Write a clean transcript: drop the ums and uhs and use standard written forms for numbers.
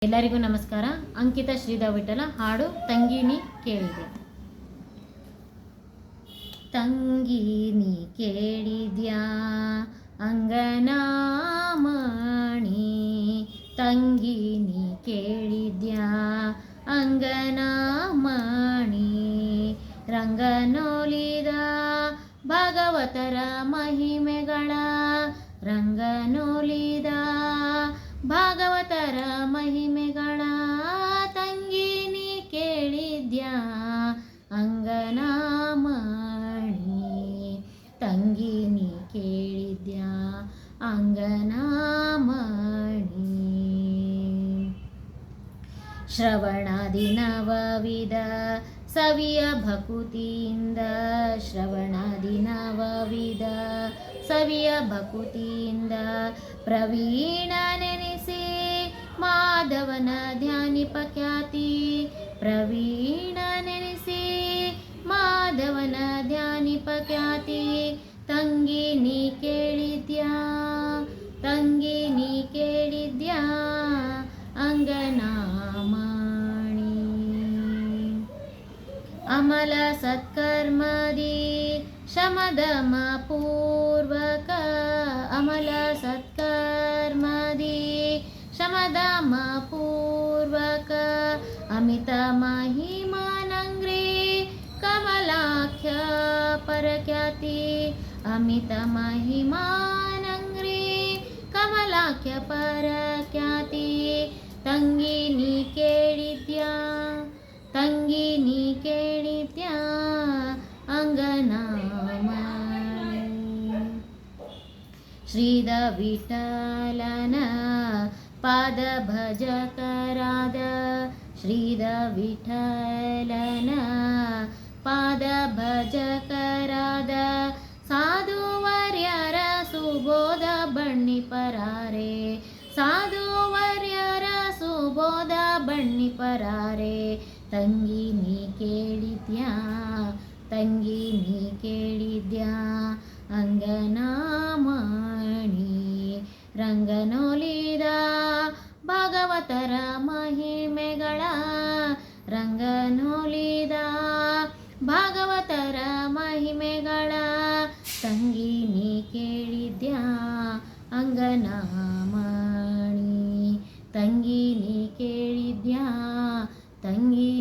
ಎಲ್ಲರಿಗೂ ನಮಸ್ಕಾರ. ಅಂಕಿತ ಶ್ರೀಧರ್ ವಿಠಲ ಹಾಡು ತಂಗಿನಿ ಕೇಳಿದೆ. ತಂಗಿನಿ ಕೇಳಿದ್ಯಾ ಅಂಗನಮಣಿ, ತಂಗಿನಿ ಕೇಳಿದ್ಯಾ ಅಂಗನಮಣಿ, ರಂಗನೊಲಿದ ಭಾಗವತರ ಮಹಿಮೆಗಳ, ರಂಗನೊಲಿದ ಭಾಗವತರ ಮಹಿಮೆಗಳ, ತಂಗಿನಿ ಕೇಳಿದ್ಯಾ ಅಂಗನಮಣಿ, ತಂಗಿನಿ ಕೇಳಿದ್ಯಾ ಅಂಗನಮಣಿ. ಶ್ರವಣಾದಿ ನವವಿಧ ಸವಿಯ ಭಕುತಿಯಿಂದ, ಶ್ರವಣಾದಿ ನವವಿಧ ಸವಿಯ ಭಕುತಿಯಿಂದ, ಪ್ರವೀಣ ನೆನೆಸಿ ಮಾಧವನ ಧ್ಯಾನಿಪ ಖ್ಯಾತಿ, ಪ್ರವೀಣ ನೆನೆಸಿ ಮಾಧವನ ಧ್ಯಾನಿಪ ಖ್ಯಾತಿ, ತಂಗಿನಿ ಕೇಳಿದ್ಯಾ ತಂಗಿನಿ ಕೇಳಿದ್ಯಾ ಅಂಗನಮಣಿ. ಅಮಲ ಸತ್ಕರ್ಮದಿ ಶಮದಮ ಪೂರ್ವಕ, ಅಮಲ ಸತ್ಕರ್ಮದಿ ಶಮದಮ ಪೂರ್ವಕ, ಅಮಿತ ಮಹಿಮಾನಂಗ್ರಿ ಕಮಲಾಖ್ಯ ಪರಖ್ಯಾತಿ, ಅಮಿತ ಮಹಿಮಾನಂಗ್ರಿ ಕಮಲಾಖ್ಯ ಪರಖ್ಯಾತಿ, ತಂಗಿನಿ ಕೇಳಿದ್ಯಾ ತಂಗಿನಿ ಕೇಳಿದ್ಯಾ ಅಂಗನಮಣಿ. ಶ್ರೀಧ ವಿಠಲನ ಪಾದ ಭಜಕರಾದ, ಶ್ರೀಧ ವಿಠಲನ ಪಾದ ಭಜಕರಾದ, ಸಾಧುವರ್ಯರ ಸುಬೋಧ ಬಣ್ಣಿಪರಾರೆ, ಸಾಧುವರ್ಯರ ಸುಬೋಧ ಬಣ್ಣಿಪರಾರೆ, ತಂಗಿನಿ ಕೇಳಿದ್ಯಾ ತಂಗಿನಿ ಕೇಳಿದ್ಯಾ ಅಂಗನಮಣಿ, ರಂಗನೊಲಿದ ಭಾಗವತರ ಮಹಿಮೆಗಳ, ರಂಗನೊಲಿದ ಭಾಗವತರ ಮಹಿಮೆಗಳ, ತಂಗಿನಿ ಕೇಳಿದ್ಯಾ ಅಂಗನಮಣಿ, ತಂಗಿನಿ ಕೇಳಿದ್ಯಾ ತಂಗಿ